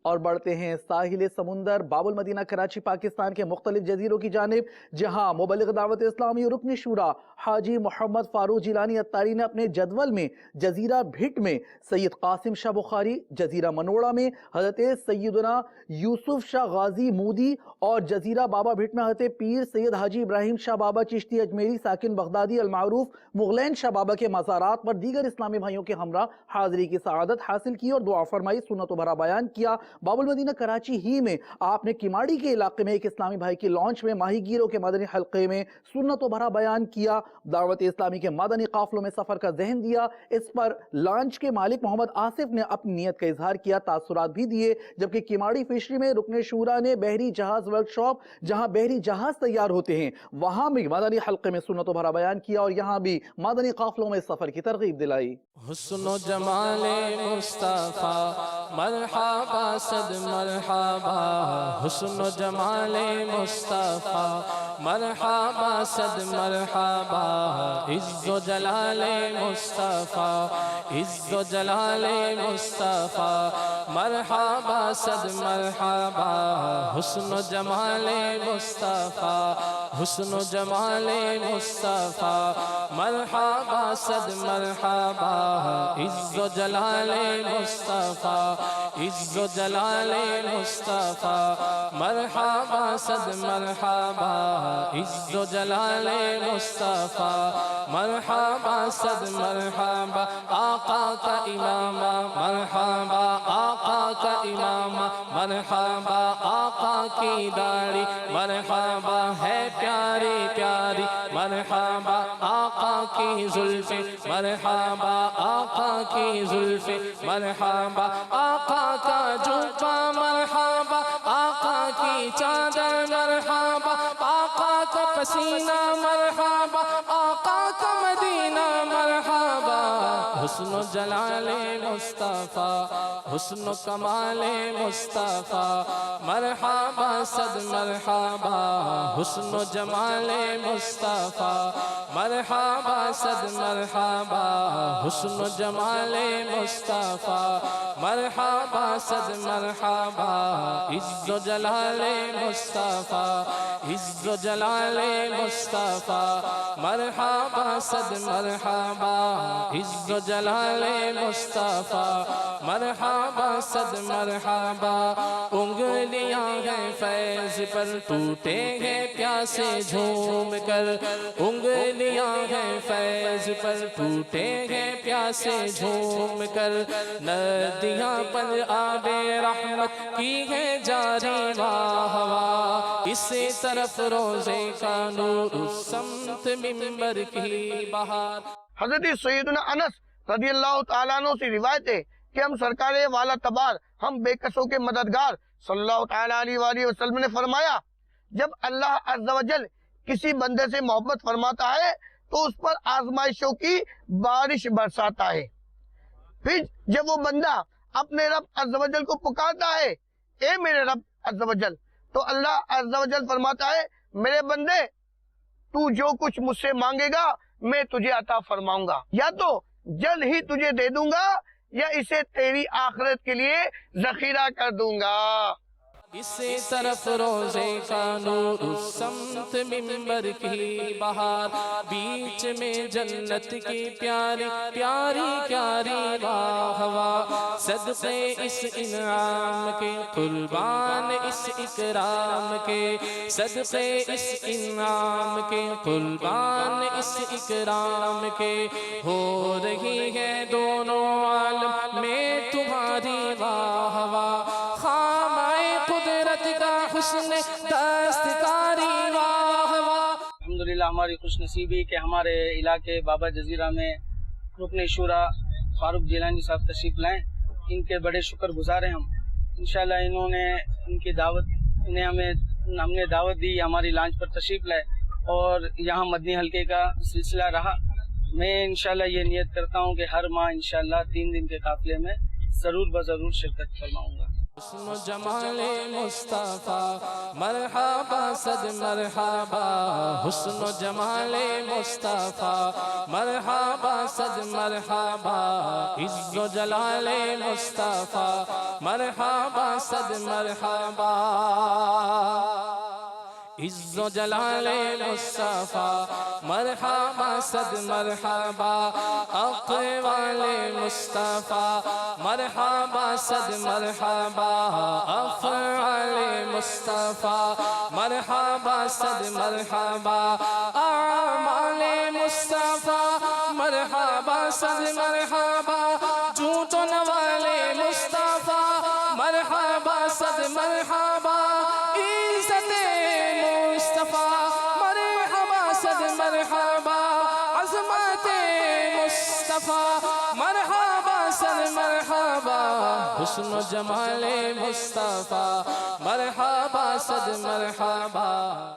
اور بڑھتے ہیں ساحل سمندر باب المدینہ کراچی پاکستان کے مختلف جزیروں کی جانب، جہاں مبلغ دعوت اسلامی رکن شورا حاجی محمد فاروق جیلانی اتاری نے اپنے جدول میں جزیرہ بھٹ میں سید قاسم شاہ بخاری، جزیرہ منوڑا میں حضرت سیدنا یوسف شاہ غازی مودی اور جزیرہ بابا بھٹ میں حضرت پیر سید حاجی ابراہیم شاہ بابا چشتی اجمیری ساکن بغدادی المعروف مغلین شاہ بابا کے مزارات پر دیگر اسلامی بھائیوں کے ہمراہ حاضری کی سعادت حاصل کی اور دعا فرمائی، سنت و بھرا بیان کیا۔ باب المدینہ کراچی ہی میں آپ نے کیماڑی کے علاقے میں ایک اسلامی بھائی کی لانچ میں ماہی گیروں کے مدنی حلقے میں سنت و بھرا بیان کیا، دعوت اسلامی کے مدنی قافلوں میں سفر کا ذہن دیا۔ اس پر لانچ کے مالک محمد آصف نے اپنی نیت کا اظہار کیا، تاثرات بھی دیے، جبکہ کیماڑی فشری میں رکن شورا نے بحری جہاز ورک شاپ، جہاں بحری جہاز تیار ہوتے ہیں، وہاں بھی مدنی حلقے میں سنت و بھرا بیان کیا اور یہاں بھی مدنی قافلوں میں سفر کی ترغیب دلائی۔ حسن و جمال مصطفیٰ مرحبا صد مرحبا، حسن و جمال مصطفیٰ مرحبا صد مرحبا، عز و جلال مصطفیٰ عز و جلال مصطفیٰ مرحبا صد مرحبا، حسن و جمال مصطفیٰ حسن و جمال مصطفیٰ مرحبا صد مرحبا، عز و جلال مصطفیٰ عز و جلال مصطفیٰ مرحبا صد مرحبا، عز و جلال مصطفیٰ مرحبا صد مرحبا، آقا کا امامہ مرحبا آقا کا امامہ مرحبا، آقا کی داڑھی مرحبا ہے پیاری پیاری مرحبا، آقا کی زلفیں مرحبا آقا کی زلفیں مرحبا، آقا کا جوبہ مرحبا آقا کی چادر مرحبا، آقا کا پسینہ مرحبا آقا کا مدینہ مرحبا، حسن و جلال مصطفیٰ حسن و کمال مصطفیٰ مرحبا صد مرحبا، حسن و جمال مصطفیٰ مرحبا صد مرحبا، حسن و جمال مصطفیٰ مرحبا صد مرحبا، عز و جلال مصطفیٰ عز و جلال مصطفیٰ مرحبا صد مرحبا، عز و جلال مصطفیٰ مرحبا صد مرحبا، انگلیاں ہیں فیض پر ٹوٹے ہیں پیاسے جھوم کر، انگلیاں ہیں فیض پر ٹوٹے ہیں پیاسے جھوم کر، ندیاں پر آب رحمت کی ہے جاری واہ واہ، اسی طرف روزے کا نور اس سمت منبر کی بہار۔ حضرت سیدنا انس رضی اللہ تعالیٰ عنہ سے روایت ہے کہ ہم سرکار والا تبار ہم بے کسوں کے مددگار صلی اللہ تعالیٰ علیہ وآلہ وسلم نے فرمایا، جب اللہ عز و جل کسی بندے سے محبت فرماتا ہے تو اس پر آزمائشوں کی بارش برساتا ہے، پھر جب وہ بندہ اپنے رب عز و جل کو پکارتا ہے اے میرے رب عز و جل، تو اللہ عز و جل فرماتا ہے میرے بندے تو جو کچھ مجھ سے مانگے گا میں تجھے عطا فرماؤں گا، یا تو جلد ہی تجھے دے دوں گا یا اسے تیری آخرت کے لیے ذخیرہ کر دوں گا۔ اسی طرف روزے کا نور اس سمت منبر کی بہار، بیچ میں جنت کی پیاری پیاری پیاری واہ واہ، صدقے اس انعام کے قربان اس اکرام کے، صدقے اس انعام کے قربان اس اکرام کے، ہو رہی ہے دونوں عالم میں تمہاری واہ واہ، قدرت کا حسن دستکاری واہ واہ۔ الحمدللہ ہماری خوش نصیبی کہ ہمارے علاقے بابا جزیرہ میں رکن شورا فاروق جیلانی صاحب تشریف لائیں، ان کے بڑے شکر گزار ہیں ہم۔ انشاءاللہ انہوں نے ان کی دعوت ہم نے دعوت دی، ہماری لانچ پر تشریف لائے اور یہاں مدنی حلقے کا سلسلہ رہا۔ میں انشاءاللہ یہ نیت کرتا ہوں کہ ہر ماہ انشاءاللہ 3 دن کے قافلے میں ضرور بضرور شرکت فرماؤں گا۔ حسن و جمال مصطفیٰ مرحبا صد مرحبا، حسن و جمال مصطفیٰ مرحبا صد مرحبا، عز و جلال مصطفیٰ مرحبا صد مرحبا، عز و جلال مصطفیٰ مرحبا صد مرحبا، اقوال مصطفیٰ مرحبا صد مرحبا، افعال مصطفیٰ مرحبا صد مرحبا، اعمال مصطفیٰ مرحبا صد مرحبا، جھوٹ و نوال مصطفیٰ مرحبا صد مرحبا، عزت مصطفیٰ مرحبا صد مرحبا، عظمت مصطفیٰ مرحبا صد مرحبا، حسن و جمال مصطفیٰ مرحبا صد مرحبا۔